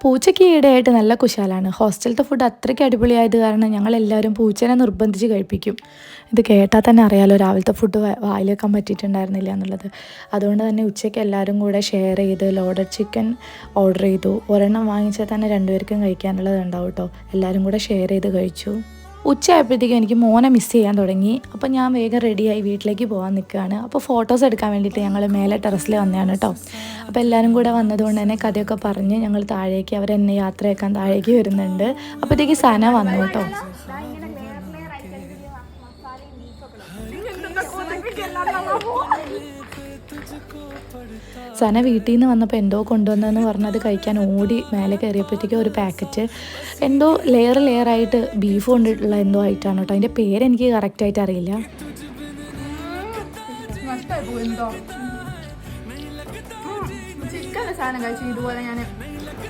പൂച്ചയ്ക്ക് ഈയിടെയായിട്ട് നല്ല കുശാലാണ്. ഹോസ്റ്റലത്തെ ഫുഡ് അത്രയ്ക്ക് അടിപൊളിയായത് കാരണം ഞങ്ങളെല്ലാവരും പൂച്ചേനെ നിർബന്ധിച്ച് കഴിപ്പിക്കും. ഇത് കേട്ടാൽ തന്നെ അറിയാലോ രാവിലത്തെ ഫുഡ് വായിൽ വെക്കാൻ പറ്റിയിട്ടുണ്ടായിരുന്നില്ല എന്നുള്ളത്. അതുകൊണ്ട് തന്നെ ഉച്ചയ്ക്ക് എല്ലാവരും കൂടെ ഷെയർ ചെയ്ത് ലോഡഡ് ചിക്കൻ ഓർഡർ ചെയ്തു. ഒരെണ്ണം വാങ്ങിച്ചാൽ തന്നെ രണ്ടുപേർക്കും കഴിക്കാനുള്ളത് ഉണ്ടാവും കേട്ടോ. എല്ലാവരും കൂടെ ഷെയർ ചെയ്ത് കഴിച്ചു. ഉച്ചയായപ്പോഴത്തേക്കും എനിക്ക് മോനെ മിസ് ചെയ്യാൻ തുടങ്ങി. അപ്പോൾ ഞാൻ വേഗം റെഡിയായി വീട്ടിലേക്ക് പോകാൻ നിൽക്കുകയാണ്. അപ്പോൾ ഫോട്ടോസ് എടുക്കാൻ വേണ്ടിയിട്ട് ഞങ്ങൾ മേലെ ടെറസിൽ വന്നതാണ് കേട്ടോ. അപ്പോൾ എല്ലാവരും കൂടെ വന്നതുകൊണ്ട് തന്നെ കഥയൊക്കെ പറഞ്ഞ് ഞങ്ങൾ താഴേക്ക് അവരെന്നെ യാത്രയാക്കാൻ താഴേക്ക് വരുന്നുണ്ട്. അപ്പോഴത്തേക്ക് സന വന്നു കേട്ടോ. സന വീട്ടിൽ നിന്ന് വന്നപ്പോൾ എന്തോ കൊണ്ടുവന്നതെന്ന് പറഞ്ഞത് കഴിക്കാൻ ഓടി മേലെ കയറിയപ്പോഴത്തേക്കും ഒരു പാക്കറ്റ് എന്തോ ലെയറായിട്ട് ബീഫ് കൊണ്ടിട്ടുള്ള എന്തോ ആയിട്ടാണ് കേട്ടോ. അതിൻ്റെ പേരെനിക്ക് കറക്റ്റായിട്ട് അറിയില്ല. ചിക്കൻ്റെ സാധനം കഴിച്ചു ഇതുപോലെ ഞാൻ